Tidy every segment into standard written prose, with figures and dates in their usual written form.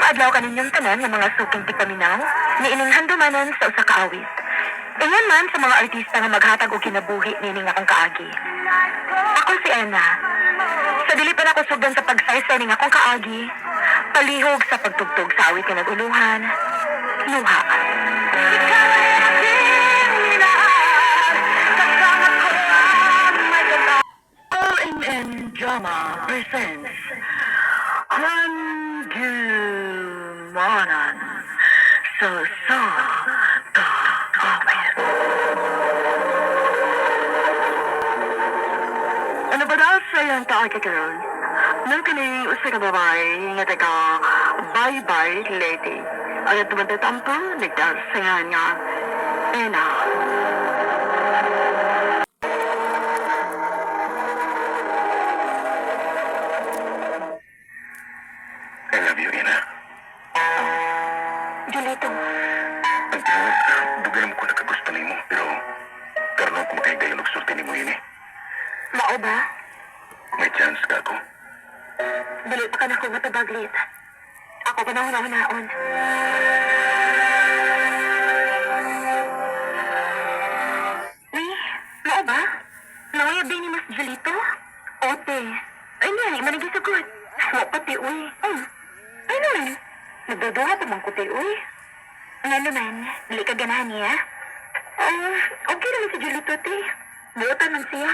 adlaw kaninyong tanan ng mga suking tigpaminaw, niining handumanan sa usa ka awit. Ingon man sa mga artista nga maghatag og kinabuhi nining akong kaagi. Ako si Ena. Sa dili pa nako sugdan sa pagsaysay ning akong kaagi, palihog sa pagtugtog sa awit nga naguluhan, luha. OMN Drama presents Handumanan sa Awit. Ano ba daw sa iyang kaagi karon? Nang kini usa ka babae nga taga bye-bye lady. Ay tumatampo nagdal sa nga Ena. I love you, Ina. Julito, Ang tinuod, dugan mo ko nakagusto ni mo, pero karoon ko makahigayon og sulti ni mo ini. mao ba? May chance ka ako. Dili pa ka na ko matubaglit. Ako pa na hunaon. Uy, mao ba? Nawaya ba ni Mas Julito? Ote. Ay niya, manigisagod. Wa pati, uy. Ay naman. Nagduduha pa man ko, te, uy. Nga naman, dili ka ganahan niya? Okay naman si Julito, te. Buotan man siya.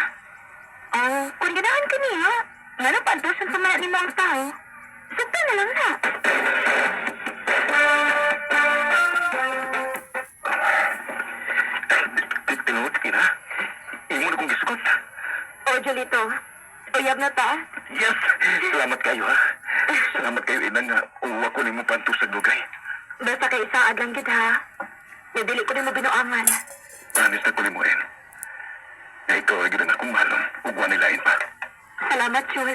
Kung ganahan ka niya, nga na paantosan pa man ni mga tao. Sakta na lang na. Tinuod, Ina. Imo na kong gisugot. Julito, uyab na ta. Yes! Salamat kayo, ha. Salamat kayo, Ina, nga uwa ko ni mo panto sa lugay. Basta kay isaad lang gid ha. Nadili ko rin mo binuangan. Promise na ko ni mo, En. Na ikaw ay gano'n akong mahalon. Ugwa nilain pa. Salamat, Jul.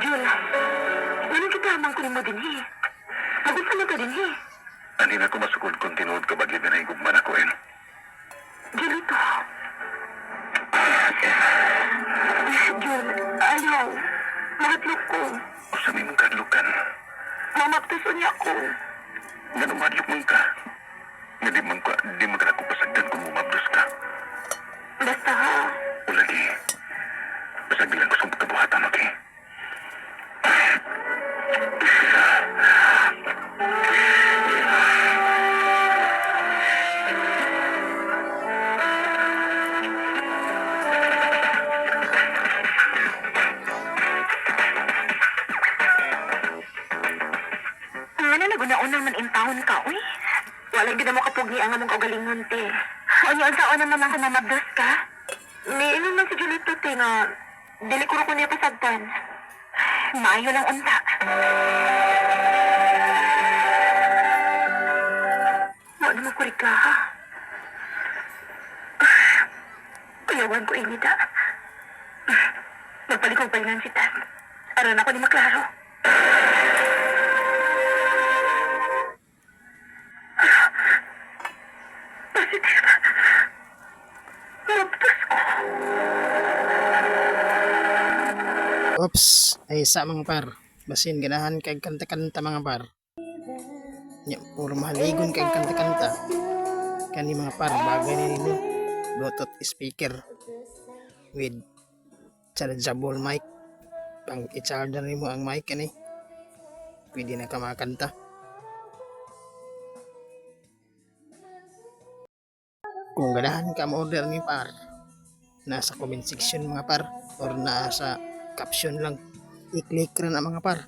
Jul, ganun kita amang kunin mo din Magusto mo ka din Ani na ko masukod kung tinuod ka bagli na higugman ako, En. Julito. Jul, ayaw. Mahatlok ko. O sa mimong kadlukan. Mamaptuso niya ako. Nga numadlok mong ka. Nga di man ka na ko pasagdan kung umabdos ka. Basta ha. O lagi. Basta bilang gusto mong kabuhatan, okay? Nga na naguna-una man intahon ka, uy. Wala gid mo kapugni ang among kaugalingon, te. O niya, saan naman ako mamabdos ka? Niinom man si Julito, te, nga dili ko niya pasagtan. Maayo lang unta. Wala mo ko ka, ha? Kuyawan ko ini, da. Magpalikong palingan si Tan. Aron ako ni maklaro. Positive. Mabtos ko. Oops, ay sa mga par. Basin ganahan kay kanta-kanta mga par. Nya puro mahaligon kay kanta-kanta. Kani mga par bagay ni nino. Bluetooth speaker with chargeable mic. Pang i-charger nimo ang mic kani. Pwede na ka makanta. Kung ganahan ka ma-order ni par, nasa comment section mga par or nasa caption lang, i-click rin ang mga par.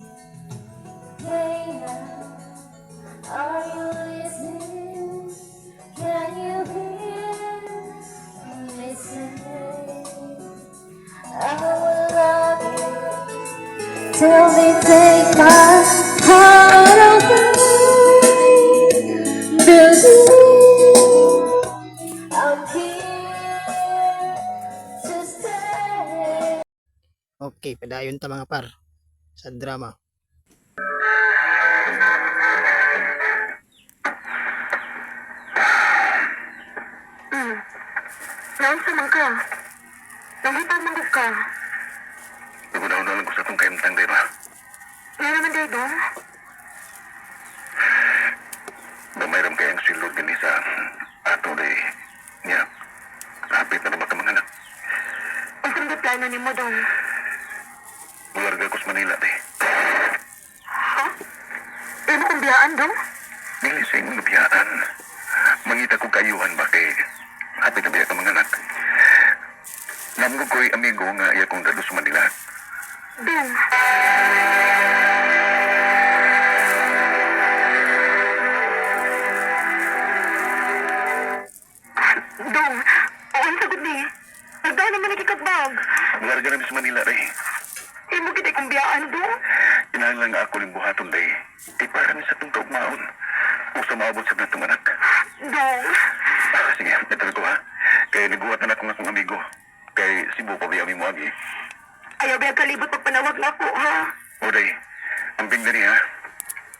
Are you listening? Can you hear? Listen. I will love you till they take my heart away. Believe I'm here to stay. Okay, padayon ta mga par sa drama. Naunsa man ka? Nanghutang manggod ka. Nagunaw na lang ko sa itong kaimtang, di ba? Nga naman day dong. Damayram kayang silod din sa ato, di. Niya, hapit na naman ka mga anak. Ang sandi plano ni mo dong. Bularga ko sa Manila, di. Ha? Imo kong biyaan dong? Dili sa imong biyaan. Mangita ko kayuhan ba kay hapit na biya ka mga anak. Namgo ko'y amigo nga iya kong dalo sa Manila. Dong. Dong, oo ang sagot ni. Nagdaan naman nakikagbag. Bularga namin sa Manila, di. Imo kita kong biyaan dong. Kinahanglan nga ako ning buhaton, di. Di para ni sa itong kaugmaon. O sa maabot sa natong anak. Dong. Sige, ito ko ha. Kaya niguhat na ako ng akong amigo. Kay Cebu pa biya mo agi. Ayaw ba kalibot pagpanawag na ako, ha? O day, ang pinggan niya,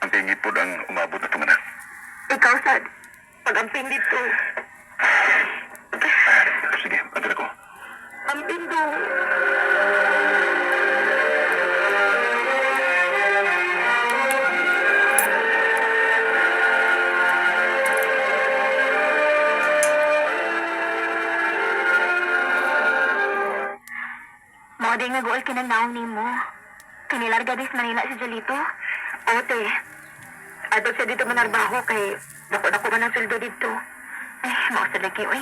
ang pingit po ang umabot na itong anak. Ikaw, Sad. Pag-amping dito. Sige, ito ko. Amping dong. Mga day nga goal kinanaong ni mo. Kinilarga dis Manila si Jolito. Ote, adot siya dito manarbaho kay dako-dako man ang sweldo dito. Eh, mausad lagi, uy.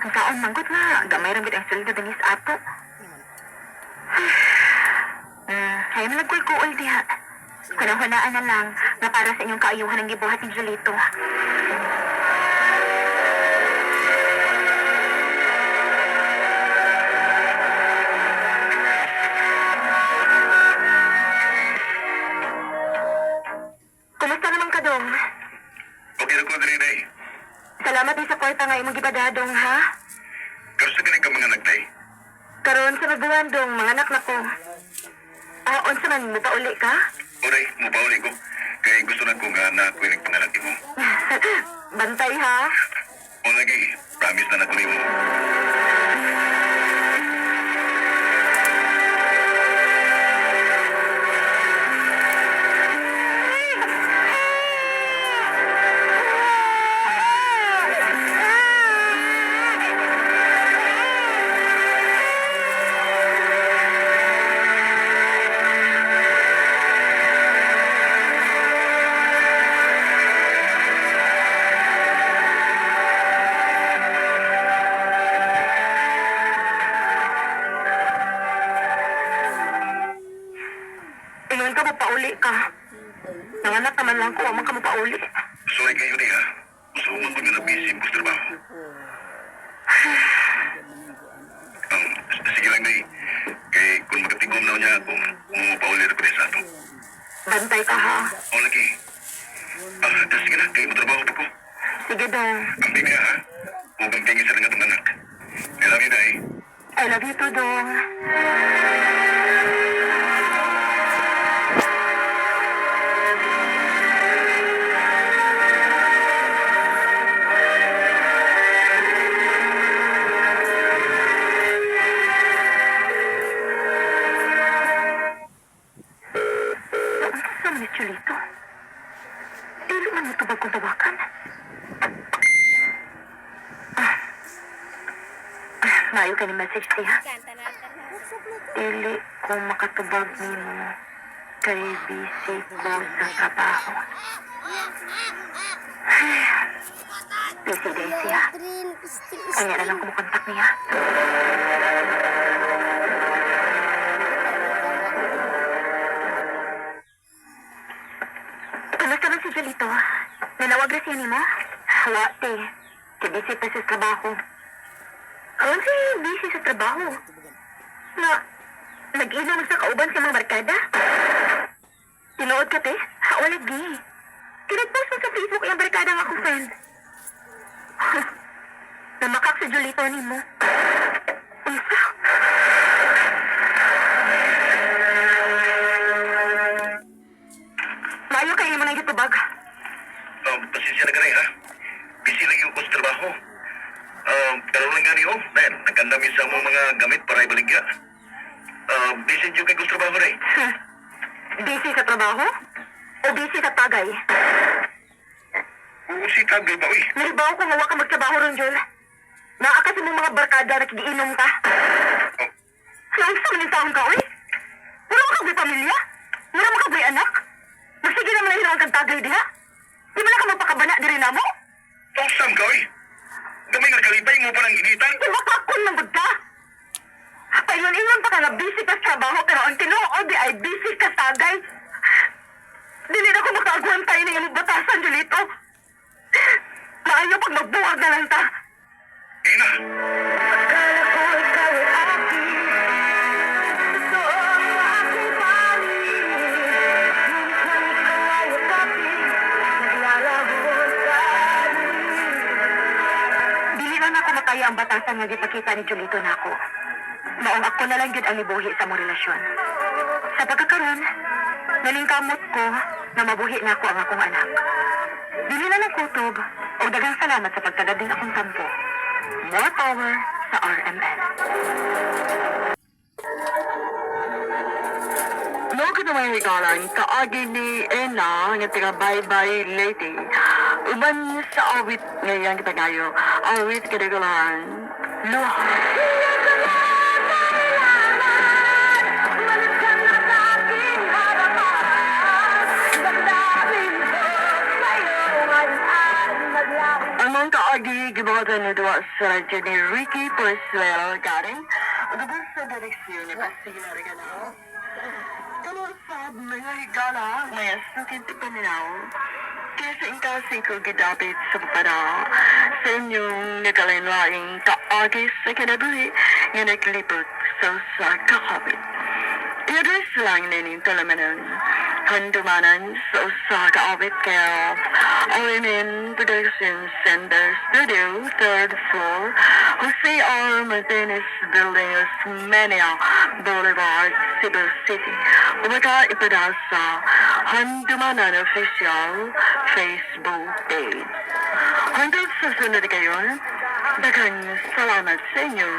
Ang kaon manggot nga, gamay rin ang sweldo dinis ato. Ayaw na nagkuul-kuul diha. Kunang-hunaan na lang na para sa inyong kaayuhan ang gibuhat ni Jolito. Kumusta naman ka, Dong? Okay na ko dali day. Salamat din sa kwarta nga imong gibadadong, ha? Pero sa ganit ka mga anak day. Karon sa magbuwan, Dong, mga anak na ko. Ah, unsa man mo pa uli ka? O day, mupauli ko. Kaya gusto na ko nga na kuwinig pangalan mo. Bantay, ha? O lagi, promise na na ko ni mo. Ingon ka mo pauli ka. Nanganak naman lang ko, amang ka mo pauli. Sorry kayo day ha. Gusto ko man ko na busy ko sa trabaho. Sige lang day. Kaya kung magatigom na niya ako, umupauli rin ko din sa ato. Bantay ka, ha? O lagi. Sige na, kaya matrabaho pa ko. Sige, Dong. Ang bigay ha. Huwag ang tingin sa rin atong anak. I love you, day. I love you too, Dong. Saan ni Chulito? Dili man ito bagong tawakan. Mayo ka ni message siya. Dili kung makatubag ni mo kay busy ko sa trabaho. Busy day siya. Kanya na lang kumukontak niya. Kamusta man si Jolito? Nanawag na siya ni mo? Wate. Busy pa sa trabaho. Alam si busy sa trabaho. Na, nag-inom sa kauban sa mga barkada? Tinood ka, te? Wala di. Kinag-post mo sa Facebook yung barkada nga akong friend. Namakak sa Jolito ni mo. Unsa? Maayo kayo mo nang gitubag. Pasensya na ka rin ha. Busy lang yung ko sa trabaho. Pero lang gani oh. Busy yung kay gusto trabaho rin. Busy sa trabaho? O busy sa tagay? Oo, si Tagay ba, uy? Nalibaw ko nga wa ka magtrabaho ron, Joel. Naaka sa mong mga barkada na kigiinom ka. Oh, Nausa man taon ka, uy. Wala mo kagay pamilya? Wala mo kagay anak? Magsige naman na hilang kang tagay diha. Di ba na ka magpakabana di rin na mo? awesome ka, uy. Gamay nga kalipay mo pa ng initan. Di ba kakon man gud ka? Payon-ingon pa ka nga busy ka sa trabaho pero ang tinuod di ay busy ka sa tagay. Dili na ko makaagwantay na yung batasan, Julito. Maayo pag magbuwag na lang ta. Ina, Akala ko ikaw ay akin. Gusto ang aking paling. Ngunit nang ikaw ay yakapin, naglalahon sa akin. Dili na ako makaya ang batasan nga gipakita ni Julito na ako. Maong ako na lang yun ang ibuhi sa mong relasyon. Sa pagkakaroon, nalingkamot ko na mabuhi na ako ang akong anak. Dili na ng kutob o dagang salamat sa pagtagading akong tampo. More power sa RMN. No ko naman higalan, kaagi ni Ena, nga taga bye-bye lady. Uban sa awit ngayon kita ngayon, awit kadagalan. Luha. Among kaagi, gibawatan na duwa sa radyo ni Ricky Porcel garing. Ugabon sa direksyon ni Pasiglar ka na. Kalusab mga higala, may sukin pa ninaw. Kaya sa inkasing ko gidapit sa papada, sa inyong nagalain-laing kaagi sa kinabuhi, nga naglipot sa kakapit. I-address lang nining talamanan, handumanan sa usa kaawit kaya RMN Production Center Studio, 3rd floor, Jose R. Martinez Building, Osmeña Boulevard, Cebu City. Umaga ipadasa Handumanan Official Facebook page. Hanggang sa sunod kayo, daghang salamat sa inyo.